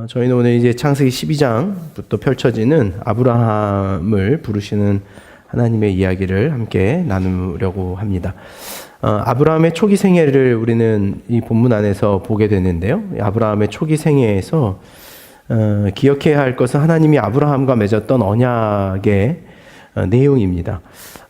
저희는 오늘 이제 창세기 12장부터 펼쳐지는 아브라함을 부르시는 하나님의 이야기를 함께 나누려고 합니다. 아브라함의 초기 생애를 우리는 이 본문 안에서 보게 되는데요. 아브라함의 초기 생애에서 기억해야 할 것은 하나님이 아브라함과 맺었던 언약의 내용입니다.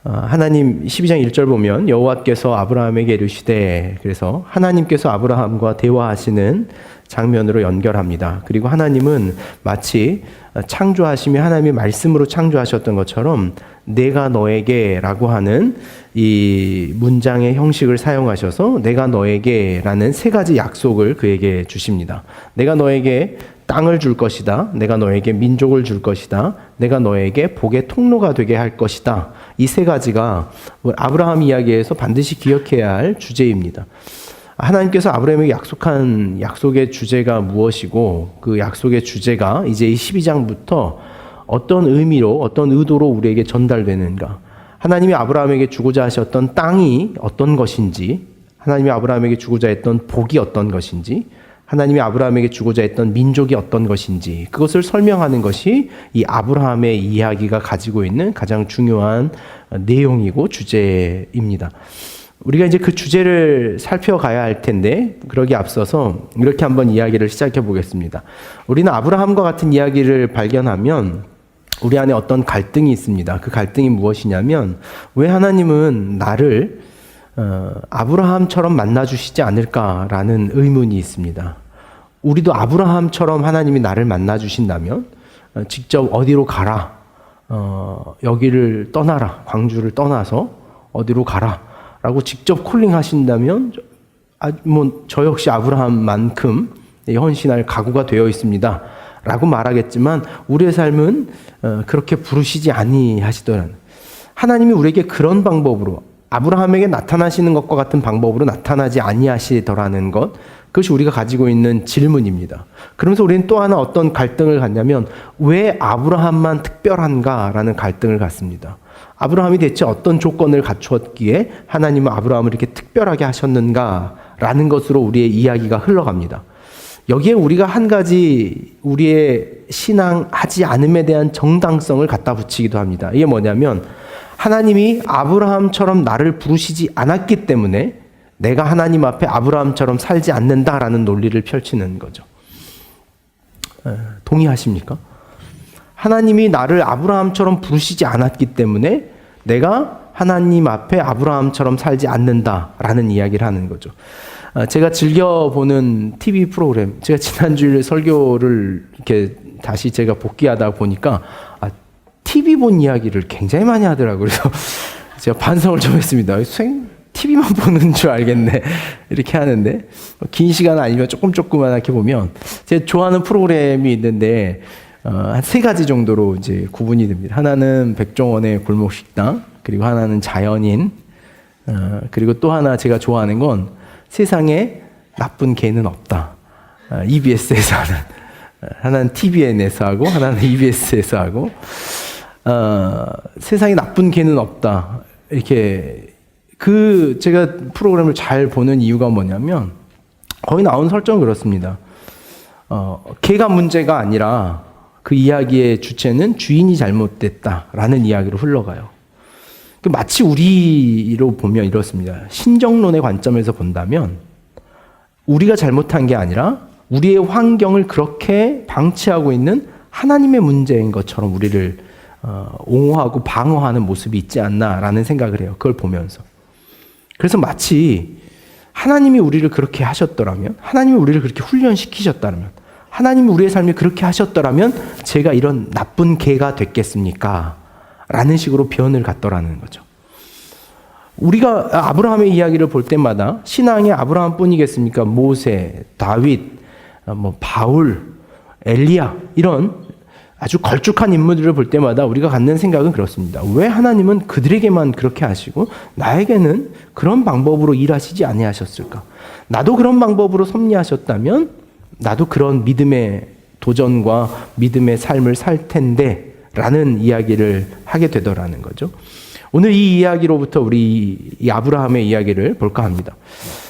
하나님 12장 1절 보면 여호와께서 아브라함에게 이르시되, 그래서 하나님께서 아브라함과 대화하시는 장면으로 연결합니다. 그리고 하나님은 마치 창조하심이 하나님의 말씀으로 창조하셨던 것처럼 내가 너에게 라고 하는 이 문장의 형식을 사용하셔서 내가 너에게 라는 세 가지 약속을 그에게 주십니다. 내가 너에게 땅을 줄 것이다. 내가 너에게 민족을 줄 것이다. 내가 너에게 복의 통로가 되게 할 것이다. 이 세 가지가 아브라함 이야기에서 반드시 기억해야 할 주제입니다. 하나님께서 아브라함에게 약속한 약속의 주제가 무엇이고, 그 약속의 주제가 이제 이 12장부터 어떤 의미로, 어떤 의도로 우리에게 전달되는가. 하나님이 아브라함에게 주고자 하셨던 땅이 어떤 것인지, 하나님이 아브라함에게 주고자 했던 복이 어떤 것인지, 하나님이 아브라함에게 주고자 했던 민족이 어떤 것인지, 그것을 설명하는 것이 이 아브라함의 이야기가 가지고 있는 가장 중요한 내용이고 주제입니다. 우리가 이제 그 주제를 살펴가야 할 텐데, 그러기 앞서서 이렇게 한번 이야기를 시작해 보겠습니다. 우리는 아브라함과 같은 이야기를 발견하면 우리 안에 어떤 갈등이 있습니다. 그 갈등이 무엇이냐면, 왜 하나님은 나를 아브라함처럼 만나주시지 않을까라는 의문이 있습니다. 우리도 아브라함처럼 하나님이 나를 만나주신다면 직접 어디로 가라, 여기를 떠나라, 광주를 떠나서 어디로 가라 라고 직접 콜링하신다면 저 역시 아브라함만큼 헌신할 각오가 되어 있습니다 라고 말하겠지만, 우리의 삶은 그렇게 부르시지 아니하시더라는, 하나님이 우리에게 그런 방법으로, 아브라함에게 나타나시는 것과 같은 방법으로 나타나지 아니하시더라는 것, 그것이 우리가 가지고 있는 질문입니다. 그러면서 우리는 또 하나 어떤 갈등을 갖냐면, 왜 아브라함만 특별한가라는 갈등을 갖습니다. 아브라함이 대체 어떤 조건을 갖추었기에 하나님은 아브라함을 이렇게 특별하게 하셨는가라는 것으로 우리의 이야기가 흘러갑니다. 여기에 우리가 한 가지 우리의 신앙하지 않음에 대한 정당성을 갖다 붙이기도 합니다. 이게 뭐냐면, 하나님이 아브라함처럼 나를 부르시지 않았기 때문에 내가 하나님 앞에 아브라함처럼 살지 않는다라는 논리를 펼치는 거죠. 동의하십니까? 하나님이 나를 아브라함처럼 부르시지 않았기 때문에 내가 하나님 앞에 아브라함처럼 살지 않는다라는 이야기를 하는 거죠. 제가 즐겨보는 TV 프로그램, 제가 지난주에 설교를 이렇게 다시 제가 복귀하다 보니까 TV 본 이야기를 굉장히 많이 하더라고요. 그래서 제가 반성을 좀 했습니다. TV만 보는 줄 알겠네. 이렇게 하는데, 긴 시간 아니면 조금만하게 보면, 제가 좋아하는 프로그램이 있는데, 한 세 가지 정도로 이제 구분이 됩니다. 하나는 백종원의 골목식당, 그리고 하나는 자연인, 그리고 또 하나 제가 좋아하는 건 세상에 나쁜 개는 없다. EBS에서 하는, 하나는 TVN에서 하고, 하나는 EBS에서 하고, 세상에 나쁜 개는 없다. 이렇게, 제가 프로그램을 잘 보는 이유가 뭐냐면, 거기 나온 설정은 그렇습니다. 개가 문제가 아니라 그 이야기의 주체는 주인이 잘못됐다라는 이야기로 흘러가요. 마치 우리로 보면 이렇습니다. 신정론의 관점에서 본다면 우리가 잘못한 게 아니라 우리의 환경을 그렇게 방치하고 있는 하나님의 문제인 것처럼 우리를 옹호하고 방어하는 모습이 있지 않나라는 생각을 해요. 그걸 보면서. 그래서 마치 하나님이 우리를 그렇게 하셨더라면, 하나님이 우리를 그렇게 훈련시키셨다면, 하나님이 우리의 삶을 그렇게 하셨더라면 제가 이런 나쁜 개가 됐겠습니까? 라는 식으로 변을 갖더라는 거죠. 우리가 아브라함의 이야기를 볼 때마다 신앙의 아브라함뿐이겠습니까? 모세, 다윗, 바울, 엘리야, 이런 아주 걸쭉한 인물들을 볼 때마다 우리가 갖는 생각은 그렇습니다. 왜 하나님은 그들에게만 그렇게 하시고 나에게는 그런 방법으로 일하시지 아니하셨을까? 나도 그런 방법으로 섭리하셨다면 나도 그런 믿음의 도전과 믿음의 삶을 살 텐데 라는 이야기를 하게 되더라는 거죠. 오늘 이 이야기로부터 우리 이 아브라함의 이야기를 볼까 합니다.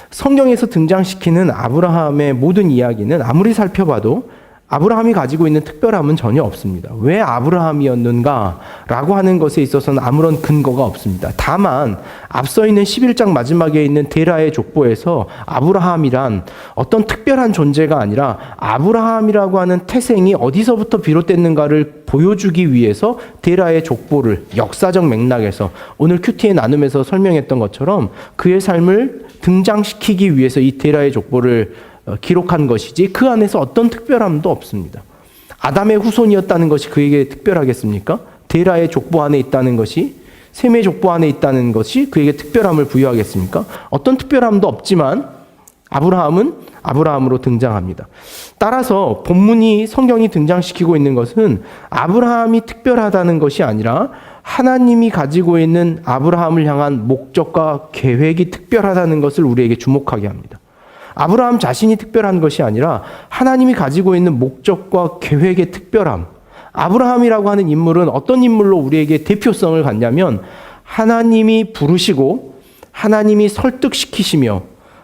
성경에서 등장시키는 아브라함의 모든 이야기는 아무리 살펴봐도 아브라함이 가지고 있는 특별함은 전혀 없습니다. 왜 아브라함이었는가라고 하는 것에 있어서는 아무런 근거가 없습니다. 다만 앞서 있는 11장 마지막에 있는 데라의 족보에서 아브라함이란 어떤 특별한 존재가 아니라 아브라함이라고 하는 태생이 어디서부터 비롯됐는가를 보여주기 위해서 데라의 족보를 역사적 맥락에서 오늘 큐티의 나눔에서 설명했던 것처럼 그의 삶을 등장시키기 위해서 이 데라의 족보를 기록한 것이지 그 안에서 어떤 특별함도 없습니다. 아담의 후손이었다는 것이 그에게 특별하겠습니까? 데라의 족보 안에 있다는 것이, 셈의 족보 안에 있다는 것이 그에게 특별함을 부여하겠습니까? 어떤 특별함도 없지만 아브라함은 아브라함으로 등장합니다. 따라서 본문이 성경이 등장시키고 있는 것은 아브라함이 특별하다는 것이 아니라 하나님이 가지고 있는 아브라함을 향한 목적과 계획이 특별하다는 것을 우리에게 주목하게 합니다. 아브라함 자신이 특별한 것이 아니라 하나님이 가지고 있는 목적과 계획의 특별함. 아브라함이라고 하는 인물은 어떤 인물로 우리에게 대표성을 갖냐면 하나님이 부르시고 하나님이 설득시키시며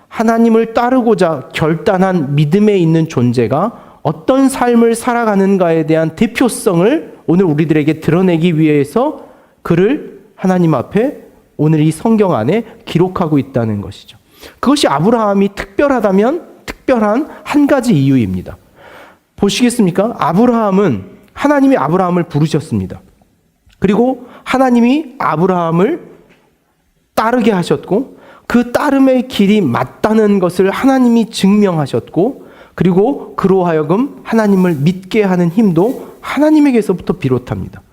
하나님을 따르고자 결단한 믿음에 있는 존재가 어떤 삶을 살아가는가에 대한 대표성을 오늘 우리들에게 드러내기 위해서 그를 하나님 앞에 오늘 이 성경 안에 기록하고 있다는 것이죠. 그것이 아브라함이 특별하다면 특별한 한 가지 이유입니다. 보시겠습니까? 하나님이 아브라함을 부르셨습니다. 그리고 하나님이 아브라함을 따르게 하셨고 그 따름의 길이 맞다는 것을 하나님이 증명하셨고 그리고 그로 하여금 하나님을 믿게 하는 힘도 하나님에게서부터 비롯합니다.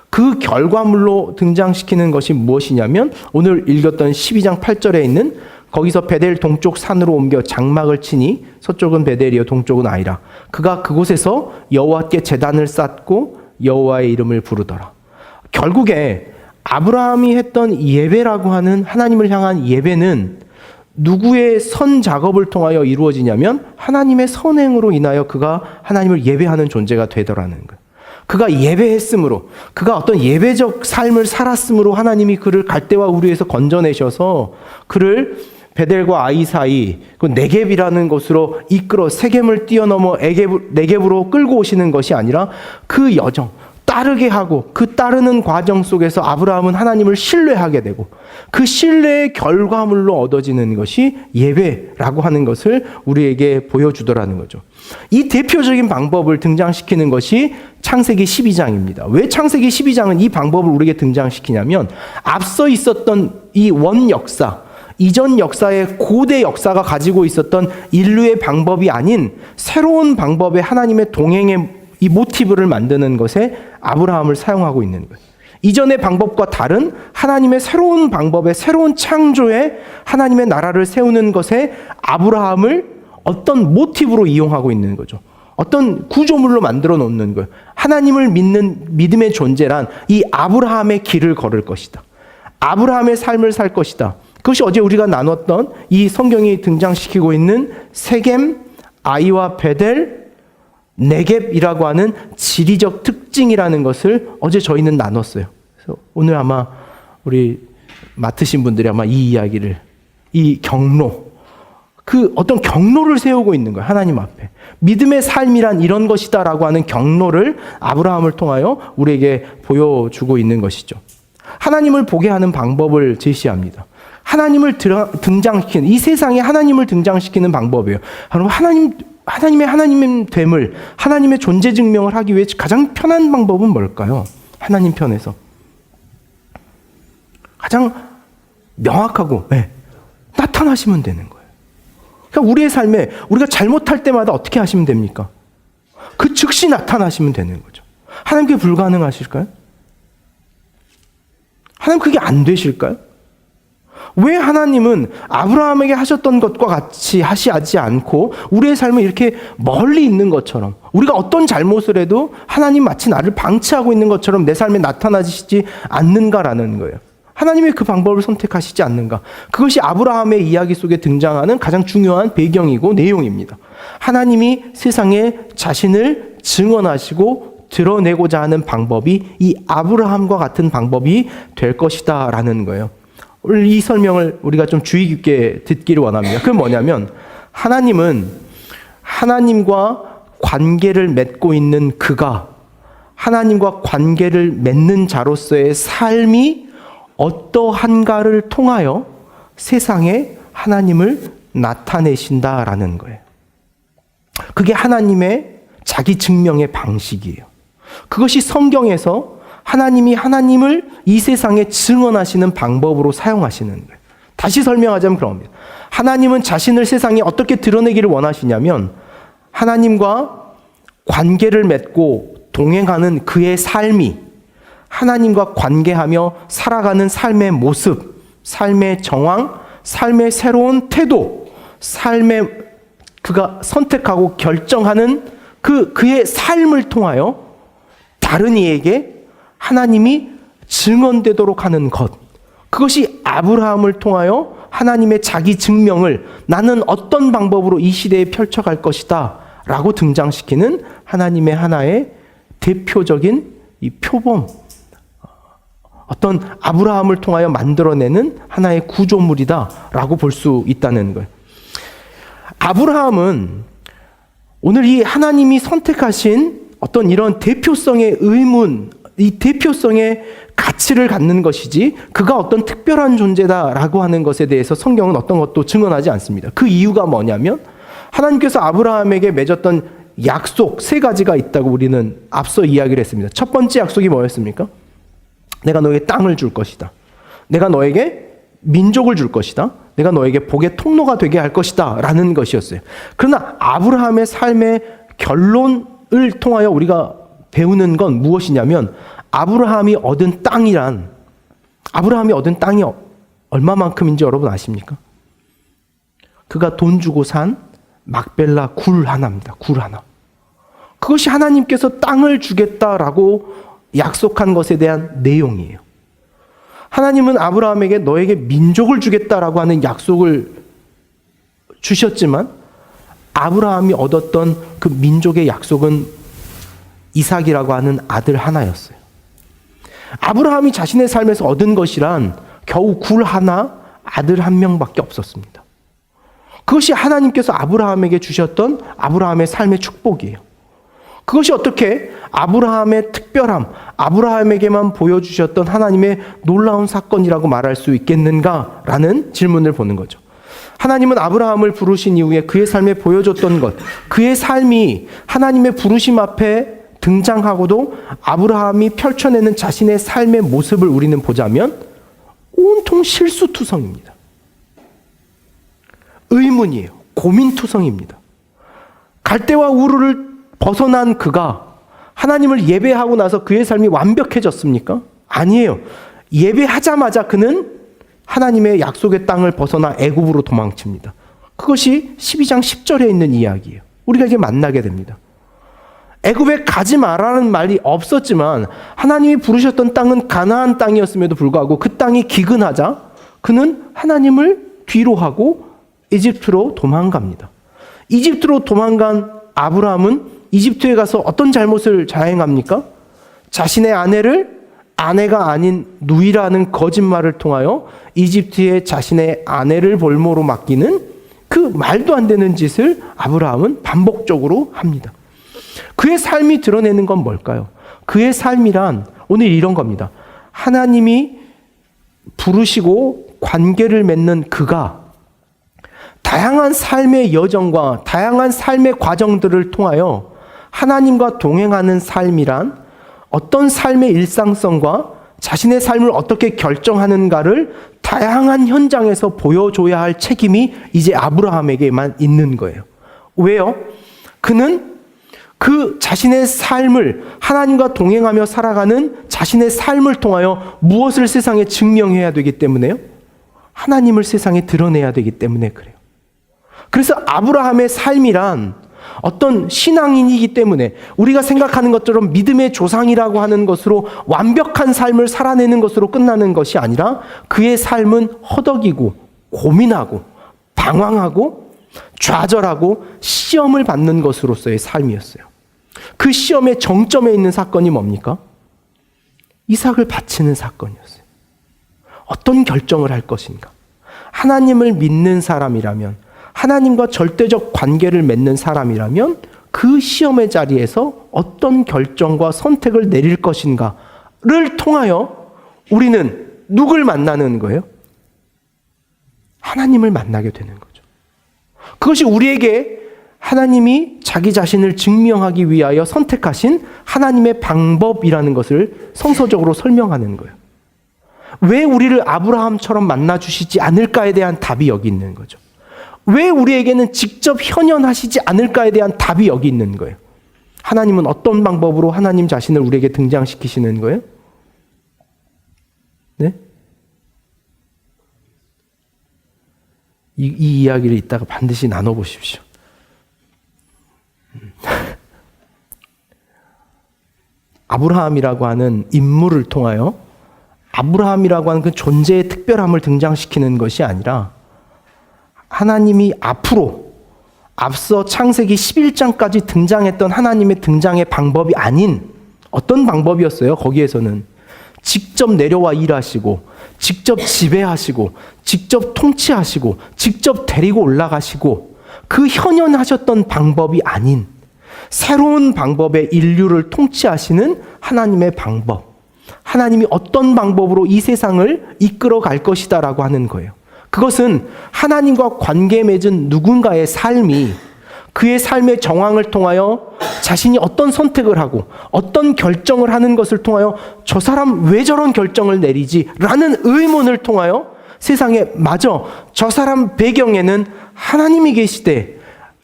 그 결과물로 등장시키는 것이 무엇이냐면 오늘 읽었던 12장 8절에 있는 거기서 베델 동쪽 산으로 옮겨 장막을 치니 서쪽은 베델이요 동쪽은 아이라. 그가 그곳에서 여호와께 제단을 쌓고 여호와의 이름을 부르더라. 결국에 아브라함이 했던 예배라고 하는 하나님을 향한 예배는 누구의 선 작업을 통하여 이루어지냐면 하나님의 선행으로 인하여 그가 하나님을 예배하는 존재가 되더라는 거예요. 그가 예배했으므로, 그가 어떤 예배적 삶을 살았으므로 하나님이 그를 갈대와 우리에서 건져내셔서 그를 베델과 아이 사이 그 네겝이라는 곳으로 이끌어 세겜을 뛰어넘어 네겝으로 끌고 오시는 것이 아니라 그 여정, 따르게 하고 그 따르는 과정 속에서 아브라함은 하나님을 신뢰하게 되고 그 신뢰의 결과물로 얻어지는 것이 예배라고 하는 것을 우리에게 보여주더라는 거죠. 이 대표적인 방법을 등장시키는 것이 창세기 12장입니다. 왜 창세기 12장은 이 방법을 우리에게 등장시키냐면 앞서 있었던 이 원 역사, 이전 역사의 고대 역사가 가지고 있었던 인류의 방법이 아닌 새로운 방법의 하나님의 동행의 이 모티브를 만드는 것에 아브라함을 사용하고 있는 거예요. 이전의 방법과 다른 하나님의 새로운 방법의 새로운 창조에 하나님의 나라를 세우는 것에 아브라함을 어떤 모티브로 이용하고 있는 거죠. 어떤 구조물로 만들어 놓는 거예요. 하나님을 믿는 믿음의 존재란 이 아브라함의 길을 걸을 것이다. 아브라함의 삶을 살 것이다. 그것이 어제 우리가 나눴던 이 성경이 등장시키고 있는 세겜, 아이와 베델, 네겝이라고 하는 지리적 특징이라는 것을 어제 저희는 나눴어요. 그래서 오늘 아마 우리 맡으신 분들이 아마 이 이야기를, 이 경로, 그 어떤 경로를 세우고 있는 거예요. 하나님 앞에. 믿음의 삶이란 이런 것이다라고 하는 경로를 아브라함을 통하여 우리에게 보여주고 있는 것이죠. 하나님을 보게 하는 방법을 제시합니다. 하나님을 등장시키는, 이 세상에 하나님을 등장시키는 방법이에요. 하나님의 하나님됨을, 하나님의 존재 증명을 하기 위해 가장 편한 방법은 뭘까요? 하나님 편에서. 가장 명확하고, 나타나시면 되는 거예요. 그러니까 우리의 삶에 우리가 잘못할 때마다 어떻게 하시면 됩니까? 그 즉시 나타나시면 되는 거죠. 하나님께 불가능하실까요? 하나님 그게 안 되실까요? 왜 하나님은 아브라함에게 하셨던 것과 같이 하시지 않고 우리의 삶은 이렇게 멀리 있는 것처럼, 우리가 어떤 잘못을 해도 하나님 마치 나를 방치하고 있는 것처럼 내 삶에 나타나시지 않는가라는 거예요. 하나님이 그 방법을 선택하시지 않는가. 그것이 아브라함의 이야기 속에 등장하는 가장 중요한 배경이고 내용입니다. 하나님이 세상에 자신을 증언하시고 드러내고자 하는 방법이 이 아브라함과 같은 방법이 될 것이다 라는 거예요. 오늘 이 설명을 우리가 좀 주의 깊게 듣기를 원합니다. 그건 뭐냐면 하나님은 하나님과 관계를 맺고 있는 그가 하나님과 관계를 맺는 자로서의 삶이 어떠한가를 통하여 세상에 하나님을 나타내신다라는 거예요. 그게 하나님의 자기 증명의 방식이에요. 그것이 성경에서 하나님이 하나님을 이 세상에 증언하시는 방법으로 사용하시는 거예요. 다시 설명하자면 그럽니다. 하나님은 자신을 세상에 어떻게 드러내기를 원하시냐면 하나님과 관계를 맺고 동행하는 그의 삶이 하나님과 관계하며 살아가는 삶의 모습, 삶의 정황, 삶의 새로운 태도, 삶의 그가 선택하고 결정하는 그의 삶을 통하여 다른 이에게 하나님이 증언되도록 하는 것, 그것이 아브라함을 통하여 하나님의 자기 증명을 나는 어떤 방법으로 이 시대에 펼쳐갈 것이다 라고 등장시키는 하나님의 하나의 대표적인 이 표범, 어떤 아브라함을 통하여 만들어내는 하나의 구조물이다 라고 볼 수 있다는 거예요. 아브라함은 오늘 이 하나님이 선택하신 어떤 이런 대표성의 의문, 이 대표성의 가치를 갖는 것이지 그가 어떤 특별한 존재다라고 하는 것에 대해서 성경은 어떤 것도 증언하지 않습니다. 그 이유가 뭐냐면 하나님께서 아브라함에게 맺었던 약속 3가지가 있다고 우리는 앞서 이야기를 했습니다. 첫 번째 약속이 뭐였습니까? 내가 너에게 땅을 줄 것이다. 내가 너에게 민족을 줄 것이다. 내가 너에게 복의 통로가 되게 할 것이다 라는 것이었어요. 그러나 아브라함의 삶의 결론을 통하여 우리가 배우는 건 무엇이냐면 아브라함이 얻은 땅이 얼마만큼인지 여러분 아십니까? 그가 돈 주고 산 막벨라 굴 하나입니다. 굴 하나. 그것이 하나님께서 땅을 주겠다라고 약속한 것에 대한 내용이에요. 하나님은 아브라함에게 너에게 민족을 주겠다라고 하는 약속을 주셨지만 아브라함이 얻었던 그 민족의 약속은 이삭이라고 하는 아들 하나였어요. 아브라함이 자신의 삶에서 얻은 것이란 겨우 굴 하나, 아들 한 명밖에 없었습니다. 그것이 하나님께서 아브라함에게 주셨던 아브라함의 삶의 축복이에요. 그것이 어떻게 아브라함의 특별함, 아브라함에게만 보여주셨던 하나님의 놀라운 사건이라고 말할 수 있겠는가라는 질문을 보는 거죠. 하나님은 아브라함을 부르신 이후에 그의 삶에 보여줬던 것, 그의 삶이 하나님의 부르심 앞에 등장하고도 아브라함이 펼쳐내는 자신의 삶의 모습을 우리는 보자면 온통 실수투성입니다. 의문이에요. 고민투성입니다. 갈대와 우르를 벗어난 그가 하나님을 예배하고 나서 그의 삶이 완벽해졌습니까? 아니에요. 예배하자마자 그는 하나님의 약속의 땅을 벗어나 애굽으로 도망칩니다. 그것이 12장 10절에 있는 이야기예요. 우리가 이제 만나게 됩니다. 애굽에 가지 말라는 말이 없었지만 하나님이 부르셨던 땅은 가나안 땅이었음에도 불구하고 그 땅이 기근하자 그는 하나님을 뒤로 하고 이집트로 도망갑니다. 이집트로 도망간 아브라함은 이집트에 가서 어떤 잘못을 자행합니까? 자신의 아내를 아내가 아닌 누이라는 거짓말을 통하여 이집트에 자신의 아내를 볼모로 맡기는 그 말도 안 되는 짓을 아브라함은 반복적으로 합니다. 그의 삶이 드러내는 건 뭘까요? 그의 삶이란 오늘 이런 겁니다. 하나님이 부르시고 관계를 맺는 그가 다양한 삶의 여정과 다양한 삶의 과정들을 통하여 하나님과 동행하는 삶이란 어떤 삶의 일상성과 자신의 삶을 어떻게 결정하는가를 다양한 현장에서 보여줘야 할 책임이 이제 아브라함에게만 있는 거예요. 왜요? 그는 그 자신의 삶을 하나님과 동행하며 살아가는 자신의 삶을 통하여 무엇을 세상에 증명해야 되기 때문에요? 하나님을 세상에 드러내야 되기 때문에 그래요. 그래서 아브라함의 삶이란 어떤 신앙인이기 때문에 우리가 생각하는 것처럼 믿음의 조상이라고 하는 것으로 완벽한 삶을 살아내는 것으로 끝나는 것이 아니라 그의 삶은 허덕이고 고민하고 방황하고 좌절하고 시험을 받는 것으로서의 삶이었어요. 그 시험의 정점에 있는 사건이 뭡니까? 이삭을 바치는 사건이었어요. 어떤 결정을 할 것인가? 하나님을 믿는 사람이라면, 하나님과 절대적 관계를 맺는 사람이라면 그 시험의 자리에서 어떤 결정과 선택을 내릴 것인가를 통하여 우리는 누굴 만나는 거예요? 하나님을 만나게 되는 거죠. 그것이 우리에게 하나님이 자기 자신을 증명하기 위하여 선택하신 하나님의 방법이라는 것을 성서적으로 설명하는 거예요. 왜 우리를 아브라함처럼 만나주시지 않을까에 대한 답이 여기 있는 거죠. 왜 우리에게는 직접 현현하시지 않을까에 대한 답이 여기 있는 거예요. 하나님은 어떤 방법으로 하나님 자신을 우리에게 등장시키시는 거예요? 네? 이 이야기를 이따가 반드시 나눠보십시오. 아브라함이라고 하는 인물을 통하여 아브라함이라고 하는 그 존재의 특별함을 등장시키는 것이 아니라 하나님이 앞서 창세기 11장까지 등장했던 하나님의 등장의 방법이 아닌 어떤 방법이었어요? 거기에서는 직접 내려와 일하시고 직접 지배하시고 직접 통치하시고 직접 데리고 올라가시고 그 현현하셨던 방법이 아닌 새로운 방법의 인류를 통치하시는 하나님의 방법, 하나님이 어떤 방법으로 이 세상을 이끌어 갈 것이다라고 하는 거예요. 그것은 하나님과 관계 맺은 누군가의 삶이 그의 삶의 정황을 통하여 자신이 어떤 선택을 하고 어떤 결정을 하는 것을 통하여 저 사람 왜 저런 결정을 내리지? 라는 의문을 통하여 세상에 맞아, 저 사람 배경에는 하나님이 계시대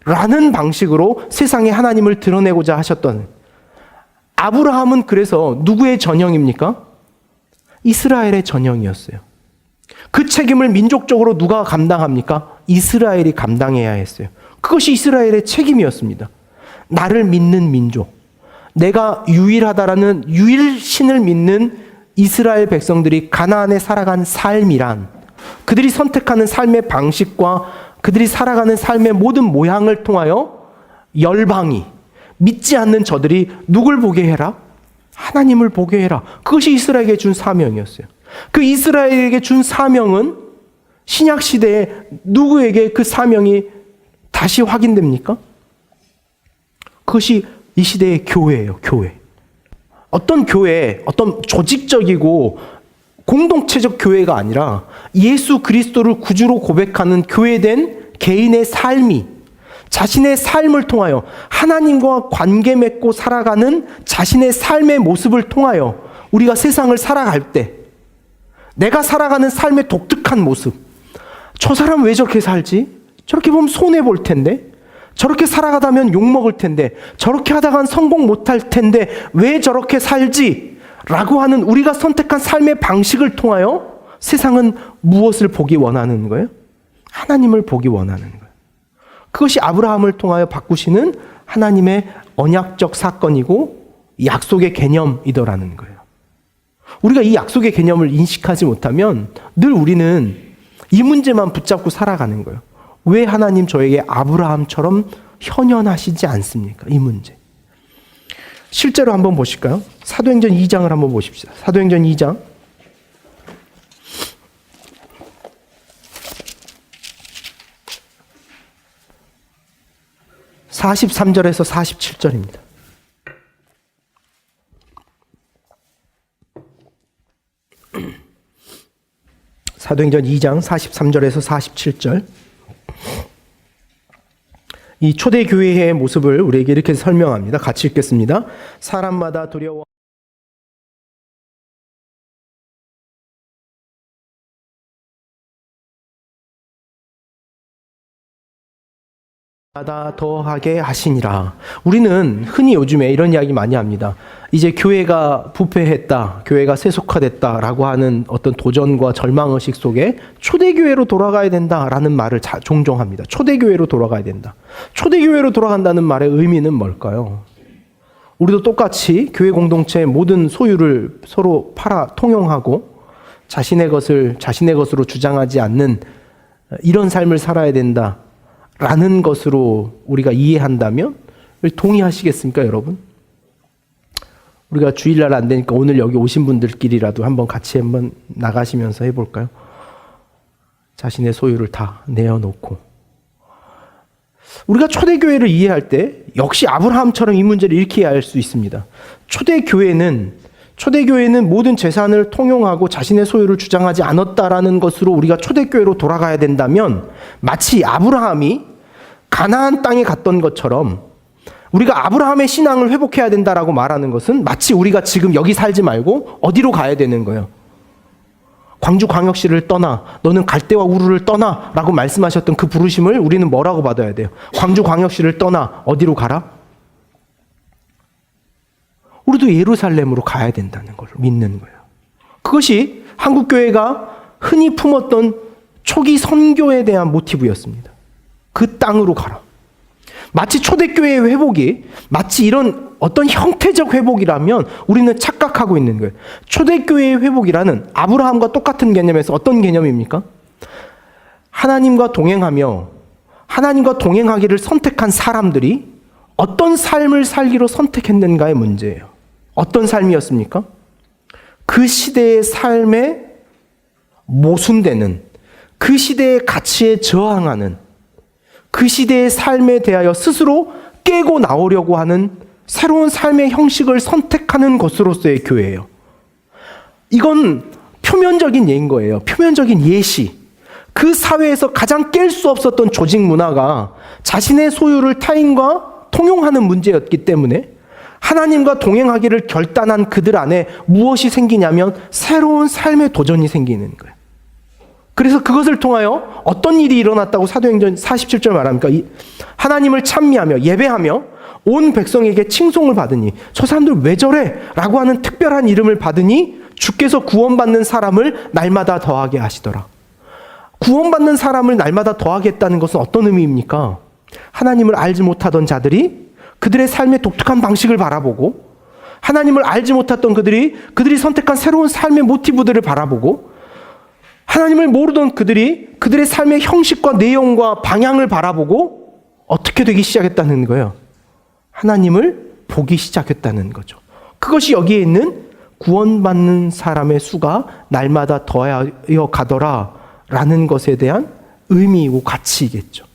라는 방식으로 세상에 하나님을 드러내고자 하셨던, 아브라함은 그래서 누구의 전형입니까? 이스라엘의 전형이었어요. 그 책임을 민족적으로 누가 감당합니까? 이스라엘이 감당해야 했어요. 그것이 이스라엘의 책임이었습니다. 나를 믿는 민족, 내가 유일하다라는 유일신을 믿는 이스라엘 백성들이 가나안에 살아간 삶이란, 그들이 선택하는 삶의 방식과 그들이 살아가는 삶의 모든 모양을 통하여 열방이, 믿지 않는 저들이 누굴 보게 해라? 하나님을 보게 해라. 그것이 이스라엘에게 준 사명이었어요. 그 이스라엘에게 준 사명은 신약 시대에 누구에게 그 사명이 다시 확인됩니까? 그것이 이 시대의 교회예요. 교회. 어떤 교회, 어떤 조직적이고 공동체적 교회가 아니라 예수 그리스도를 구주로 고백하는 교회된 개인의 삶이 자신의 삶을 통하여 하나님과 관계 맺고 살아가는 자신의 삶의 모습을 통하여 우리가 세상을 살아갈 때 내가 살아가는 삶의 독특한 모습, 저 사람 왜 저렇게 살지? 저렇게 보면 손해볼 텐데, 저렇게 살아가다면 욕먹을 텐데, 저렇게 하다간 성공 못할 텐데 왜 저렇게 살지? 라고 하는 우리가 선택한 삶의 방식을 통하여 세상은 무엇을 보기 원하는 거예요? 하나님을 보기 원하는 거예요. 그것이 아브라함을 통하여 바꾸시는 하나님의 언약적 사건이고 약속의 개념이더라는 거예요. 우리가 이 약속의 개념을 인식하지 못하면 늘 우리는 이 문제만 붙잡고 살아가는 거예요. 왜 하나님 저에게 아브라함처럼 현현하시지 않습니까? 이 문제. 실제로 한번 보실까요? 사도행전 2장을 한번 보십시다. 사도행전 2장. (43절에서) (47절입니다) 사도행전 2장 43절에서 47절. 이 초대교회의 모습을 우리에게 이렇게 설명합니다. 같이 읽겠습니다. 사람마다 두려워 다 더하게 하시니라. 우리는 흔히 요즘에 이런 이야기 많이 합니다. 이제 교회가 부패했다, 교회가 세속화됐다라고 하는 어떤 도전과 절망의식 속에 초대교회로 돌아가야 된다라는 말을 종종 합니다. 초대교회로 돌아가야 된다. 초대교회로 돌아간다는 말의 의미는 뭘까요? 우리도 똑같이 교회 공동체의 모든 소유를 서로 팔아 통용하고 자신의 것으로 주장하지 않는 이런 삶을 살아야 된다 라는 것으로 우리가 이해한다면 동의하시겠습니까, 여러분? 우리가 주일날 안 되니까 오늘 여기 오신 분들끼리라도 한번 같이 한번 나가시면서 해볼까요? 자신의 소유를 다 내어놓고. 우리가 초대교회를 이해할 때 역시 아브라함처럼 이 문제를 이렇게 이해할 수 있습니다. 초대교회는 모든 재산을 통용하고 자신의 소유를 주장하지 않았다라는 것으로 우리가 초대교회로 돌아가야 된다면 마치 아브라함이 가나안 땅에 갔던 것처럼 우리가 아브라함의 신앙을 회복해야 된다라고 말하는 것은 마치 우리가 지금 여기 살지 말고 어디로 가야 되는 거예요. 광주광역시를 떠나, 너는 갈대와 우르를 떠나 라고 말씀하셨던 그 부르심을 우리는 뭐라고 받아야 돼요? 광주광역시를 떠나 어디로 가라? 우리도 예루살렘으로 가야 된다는 걸 믿는 거예요. 그것이 한국교회가 흔히 품었던 초기 선교에 대한 모티브였습니다. 그 땅으로 가라. 마치 초대교회의 회복이 마치 이런 어떤 형태적 회복이라면 우리는 착각하고 있는 거예요. 초대교회의 회복이라는 아브라함과 똑같은 개념에서 어떤 개념입니까? 하나님과 동행하며 하나님과 동행하기를 선택한 사람들이 어떤 삶을 살기로 선택했는가의 문제예요. 어떤 삶이었습니까? 그 시대의 삶에 모순되는, 그 시대의 가치에 저항하는, 그 시대의 삶에 대하여 스스로 깨고 나오려고 하는 새로운 삶의 형식을 선택하는 것으로서의 교회예요. 이건 표면적인 예인 거예요. 표면적인 예시. 그 사회에서 가장 깰 수 없었던 조직 문화가 자신의 소유를 타인과 통용하는 문제였기 때문에 하나님과 동행하기를 결단한 그들 안에 무엇이 생기냐면 새로운 삶의 도전이 생기는 거예요. 그래서 그것을 통하여 어떤 일이 일어났다고 사도행전 47절 말합니까? 하나님을 찬미하며 예배하며 온 백성에게 칭송을 받으니 저 사람들 왜 저래? 라고 하는 특별한 이름을 받으니 주께서 구원받는 사람을 날마다 더하게 하시더라. 구원받는 사람을 날마다 더하겠다는 것은 어떤 의미입니까? 하나님을 알지 못하던 자들이 그들의 삶의 독특한 방식을 바라보고 하나님을 알지 못했던 그들이 선택한 새로운 삶의 모티브들을 바라보고 하나님을 모르던 그들의 삶의 형식과 내용과 방향을 바라보고 어떻게 되기 시작했다는 거예요. 하나님을 보기 시작했다는 거죠. 그것이 여기에 있는 구원받는 사람의 수가 날마다 더하여 가더라 라는 것에 대한 의미이고 가치이겠죠.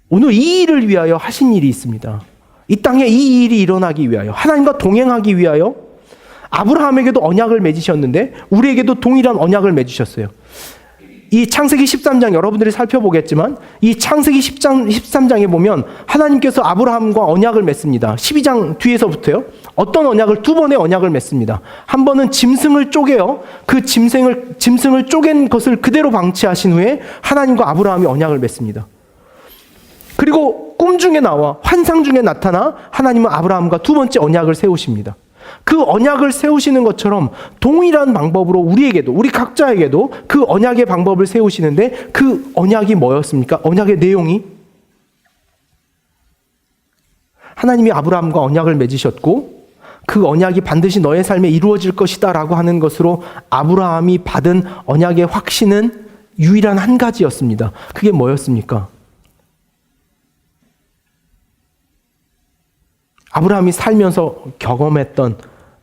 오늘 이 일을 위하여 하신 일이 있습니다. 이 땅에 이 일이 일어나기 위하여 하나님과 동행하기 위하여 아브라함에게도 언약을 맺으셨는데 우리에게도 동일한 언약을 맺으셨어요. 이 창세기 13장 여러분들이 살펴보겠지만 이 창세기 13장에 보면 하나님께서 아브라함과 언약을 맺습니다. 12장 뒤에서부터요. 어떤 언약을 두 번의 언약을 맺습니다. 한 번은 짐승을 쪼개요. 그 짐승을 쪼갠 것을 그대로 방치하신 후에 하나님과 아브라함이 언약을 맺습니다. 그리고 꿈 중에 나와 환상 중에 나타나 하나님은 아브라함과 두 번째 언약을 세우십니다. 그 언약을 세우시는 것처럼 동일한 방법으로 우리 각자에게도 그 언약의 방법을 세우시는데 그 언약이 뭐였습니까? 언약의 내용이 하나님이 아브라함과 언약을 맺으셨고 그 언약이 반드시 너의 삶에 이루어질 것이다 라고 하는 것으로 아브라함이 받은 언약의 확신은 유일한 한 가지였습니다. 그게 뭐였습니까? 아브라함이 살면서 경험했던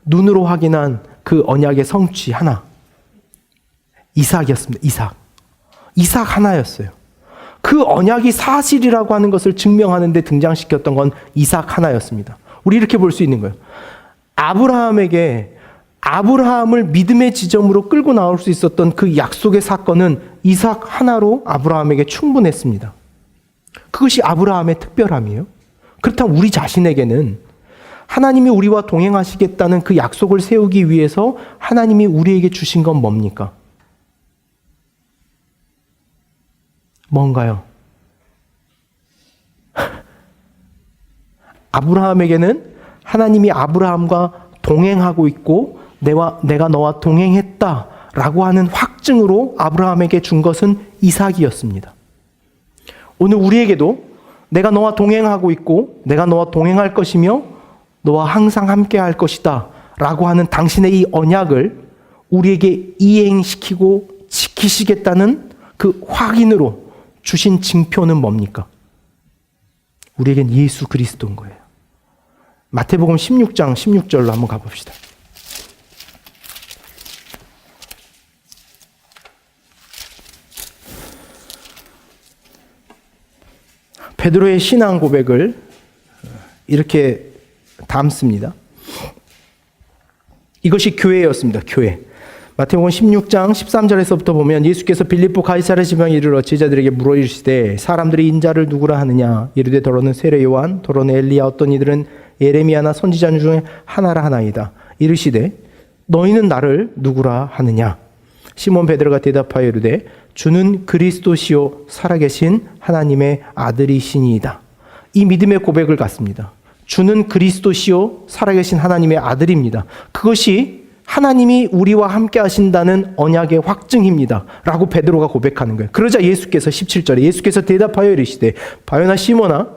눈으로 확인한 그 언약의 성취 하나. 이삭이었습니다. 이삭 하나였어요. 그 언약이 사실이라고 하는 것을 증명하는 데 등장시켰던 건 이삭 하나였습니다. 우리 이렇게 볼 수 있는 거예요. 아브라함을 믿음의 지점으로 끌고 나올 수 있었던 그 약속의 사건은 이삭 하나로 아브라함에게 충분했습니다. 그것이 아브라함의 특별함이에요. 그렇다면 우리 자신에게는 하나님이 우리와 동행하시겠다는 그 약속을 세우기 위해서 하나님이 우리에게 주신 건 뭡니까? 뭔가요? 아브라함에게는 하나님이 아브라함과 동행하고 있고 내가 너와 동행했다라고 하는 확증으로 아브라함에게 준 것은 이삭이었습니다. 오늘 우리에게도 내가 너와 동행하고 있고 내가 너와 동행할 것이며 너와 항상 함께 할 것이다 라고 하는 당신의 이 언약을 우리에게 이행시키고 지키시겠다는 그 확인으로 주신 징표는 뭡니까? 우리에겐 예수 그리스도인 거예요. 마태복음 16장 16절로 한번 가봅시다. 베드로의 신앙 고백을 이렇게 담습니다. 이것이 교회였습니다. 교회. 마태복음 16장 13절에서부터 보면 예수께서 빌립보 가이사랴 지방에 이르러 제자들에게 물어 이르시되 사람들이 인자를 누구라 하느냐 이르되 더러는 세례 요한 더러는 엘리야 어떤 이들은 예레미야나 선지자 중에 하나라 하나이다. 이르시되 너희는 나를 누구라 하느냐. 시몬 베드로가 대답하여 이르되 주는 그리스도시요 살아계신 하나님의 아들이시니이다. 이 믿음의 고백을 갖습니다. 주는 그리스도시요 살아계신 하나님의 아들입니다. 그것이 하나님이 우리와 함께 하신다는 언약의 확증입니다. 라고 베드로가 고백하는 거예요. 그러자 예수께서 17절에 예수께서 대답하여 이르시되 바요나 시몬아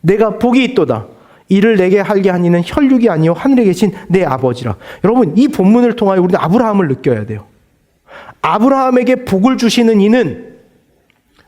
내가 복이 있도다. 이를 내게 하게 한 이는 혈육이 아니요 하늘에 계신 내 아버지라. 여러분 이 본문을 통하여 우리는 아브라함을 느껴야 돼요. 아브라함에게 복을 주시는 이는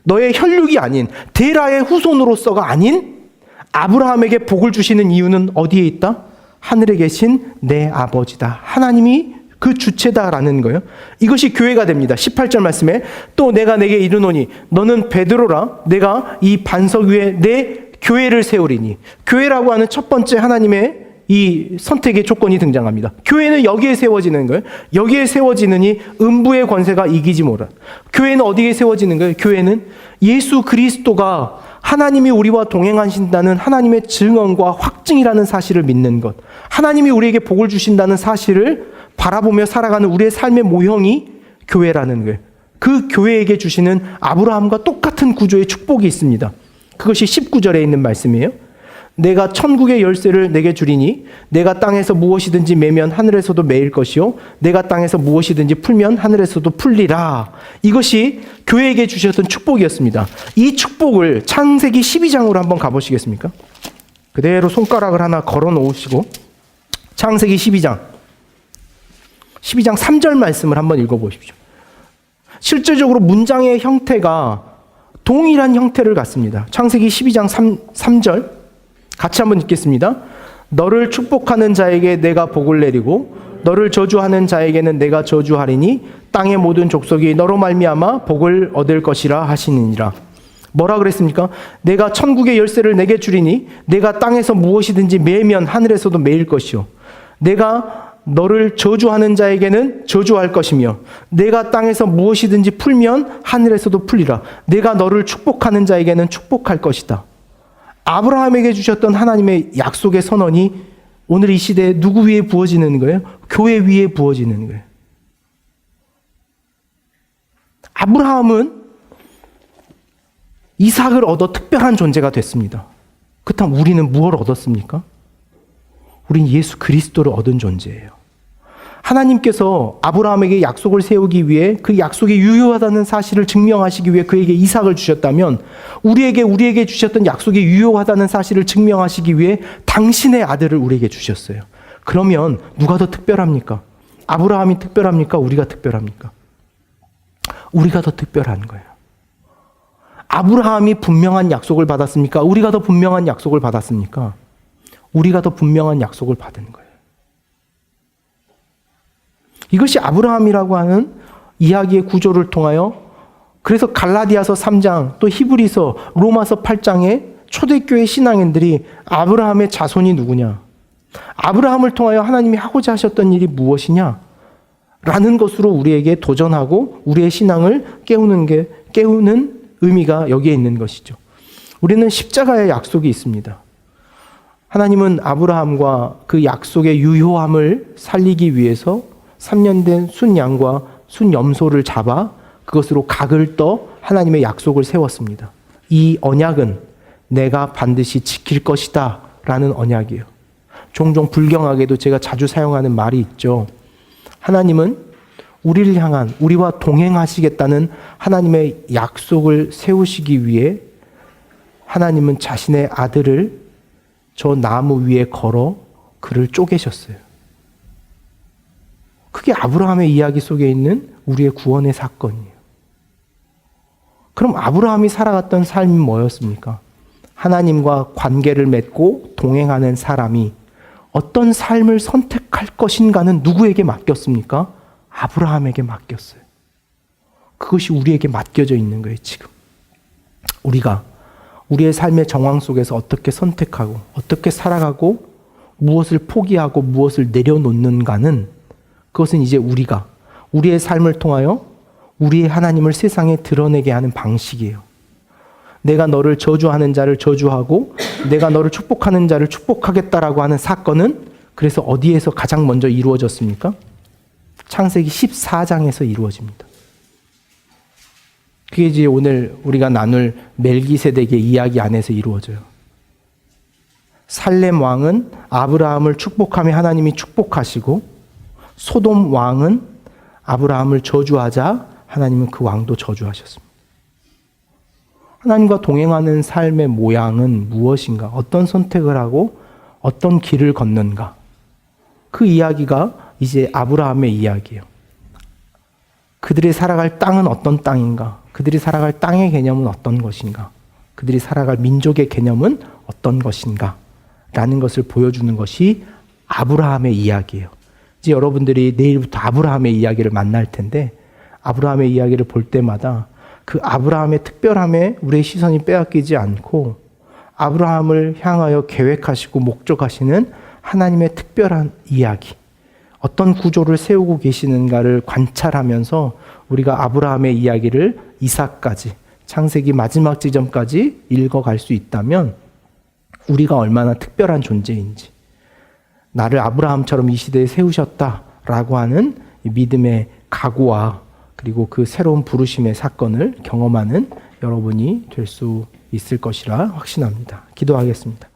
너의 혈육이 아닌 데라의 후손으로서가 아닌 아브라함에게 복을 주시는 이유는 어디에 있다? 하늘에 계신 내 아버지다. 하나님이 그 주체다라는 거예요. 이것이 교회가 됩니다. 18절 말씀에 또 내가 내게 이르노니 너는 베드로라. 내가 이 반석 위에 내 교회를 세우리니. 교회라고 하는 첫 번째 하나님의 이 선택의 조건이 등장합니다. 교회는 여기에 세워지는 거예요. 여기에 세워지느니 음부의 권세가 이기지 못한. 교회는 어디에 세워지는 거예요? 교회는 예수 그리스도가 하나님이 우리와 동행하신다는 하나님의 증언과 확증이라는 사실을 믿는 것. 하나님이 우리에게 복을 주신다는 사실을 바라보며 살아가는 우리의 삶의 모형이 교회라는 거예요. 그 교회에게 주시는 아브라함과 똑같은 구조의 축복이 있습니다. 그것이 19절에 있는 말씀이에요. 내가 천국의 열쇠를 내게 주리니 내가 땅에서 무엇이든지 매면 하늘에서도 매일 것이요 내가 땅에서 무엇이든지 풀면 하늘에서도 풀리라. 이것이 교회에게 주셨던 축복이었습니다. 이 축복을 창세기 12장으로 한번 가보시겠습니까? 그대로 손가락을 하나 걸어 놓으시고 창세기 12장 3절 말씀을 한번 읽어보십시오. 실제적으로 문장의 형태가 동일한 형태를 갖습니다. 창세기 12장 3절 같이 한번 읽겠습니다. 너를 축복하는 자에게 내가 복을 내리고 너를 저주하는 자에게는 내가 저주하리니 땅의 모든 족속이 너로 말미암아 복을 얻을 것이라 하시느니라. 뭐라 그랬습니까? 내가 천국의 열쇠를 내게 주리니 내가 땅에서 무엇이든지 매면 하늘에서도 매일 것이요 내가 너를 저주하는 자에게는 저주할 것이며 내가 땅에서 무엇이든지 풀면 하늘에서도 풀리라. 내가 너를 축복하는 자에게는 축복할 것이다. 아브라함에게 주셨던 하나님의 약속의 선언이 오늘 이 시대에 누구 위에 부어지는 거예요? 교회 위에 부어지는 거예요. 아브라함은 이삭을 얻어 특별한 존재가 됐습니다. 그렇다면 우리는 무엇을 얻었습니까? 우린 예수 그리스도를 얻은 존재예요. 하나님께서 아브라함에게 약속을 세우기 위해 그 약속이 유효하다는 사실을 증명하시기 위해 그에게 이삭을 주셨다면 우리에게 주셨던 약속이 유효하다는 사실을 증명하시기 위해 당신의 아들을 우리에게 주셨어요. 그러면 누가 더 특별합니까? 아브라함이 특별합니까? 우리가 특별합니까? 우리가 더 특별한 거예요. 아브라함이 분명한 약속을 받았습니까? 우리가 더 분명한 약속을 받았습니까? 우리가 더 분명한 약속을 받은 거예요. 이것이 아브라함이라고 하는 이야기의 구조를 통하여 그래서 갈라디아서 3장 또 히브리서 로마서 8장의 초대교회 신앙인들이 아브라함의 자손이 누구냐? 아브라함을 통하여 하나님이 하고자 하셨던 일이 무엇이냐? 라는 것으로 우리에게 도전하고 우리의 신앙을 깨우는 의미가 여기에 있는 것이죠. 우리는 십자가의 약속이 있습니다. 하나님은 아브라함과 그 약속의 유효함을 살리기 위해서 3년 된 순양과 순염소를 잡아 그것으로 각을 떠 하나님의 약속을 세웠습니다. 이 언약은 내가 반드시 지킬 것이다 라는 언약이에요. 종종 불경하게도 제가 자주 사용하는 말이 있죠. 하나님은 우리를 향한 우리와 동행하시겠다는 하나님의 약속을 세우시기 위해 하나님은 자신의 아들을 저 나무 위에 걸어 그를 쪼개셨어요. 그게 아브라함의 이야기 속에 있는 우리의 구원의 사건이에요. 그럼 아브라함이 살아갔던 삶이 뭐였습니까? 하나님과 관계를 맺고 동행하는 사람이 어떤 삶을 선택할 것인가는 누구에게 맡겼습니까? 아브라함에게 맡겼어요. 그것이 우리에게 맡겨져 있는 거예요, 지금. 우리가 우리의 삶의 정황 속에서 어떻게 선택하고 어떻게 살아가고 무엇을 포기하고 무엇을 내려놓는가는 그것은 이제 우리가 우리의 삶을 통하여 우리의 하나님을 세상에 드러내게 하는 방식이에요. 내가 너를 저주하는 자를 저주하고 내가 너를 축복하는 자를 축복하겠다라고 하는 사건은 그래서 어디에서 가장 먼저 이루어졌습니까? 창세기 14장에서 이루어집니다. 그게 이제 오늘 우리가 나눌 멜기세덱의 이야기 안에서 이루어져요. 살렘 왕은 아브라함을 축복하며 하나님이 축복하시고 소돔 왕은 아브라함을 저주하자 하나님은 그 왕도 저주하셨습니다. 하나님과 동행하는 삶의 모양은 무엇인가? 어떤 선택을 하고 어떤 길을 걷는가? 그 이야기가 이제 아브라함의 이야기예요. 그들이 살아갈 땅은 어떤 땅인가? 그들이 살아갈 땅의 개념은 어떤 것인가? 그들이 살아갈 민족의 개념은 어떤 것인가? 라는 것을 보여주는 것이 아브라함의 이야기예요. 이제 여러분들이 내일부터 아브라함의 이야기를 만날 텐데 아브라함의 이야기를 볼 때마다 그 아브라함의 특별함에 우리의 시선이 빼앗기지 않고 아브라함을 향하여 계획하시고 목적하시는 하나님의 특별한 이야기, 어떤 구조를 세우고 계시는가를 관찰하면서 우리가 아브라함의 이야기를 이삭까지 창세기 마지막 지점까지 읽어갈 수 있다면 우리가 얼마나 특별한 존재인지, 나를 아브라함처럼 이 시대에 세우셨다라고 하는 믿음의 각오와 그리고 그 새로운 부르심의 사건을 경험하는 여러분이 될 수 있을 것이라 확신합니다. 기도하겠습니다.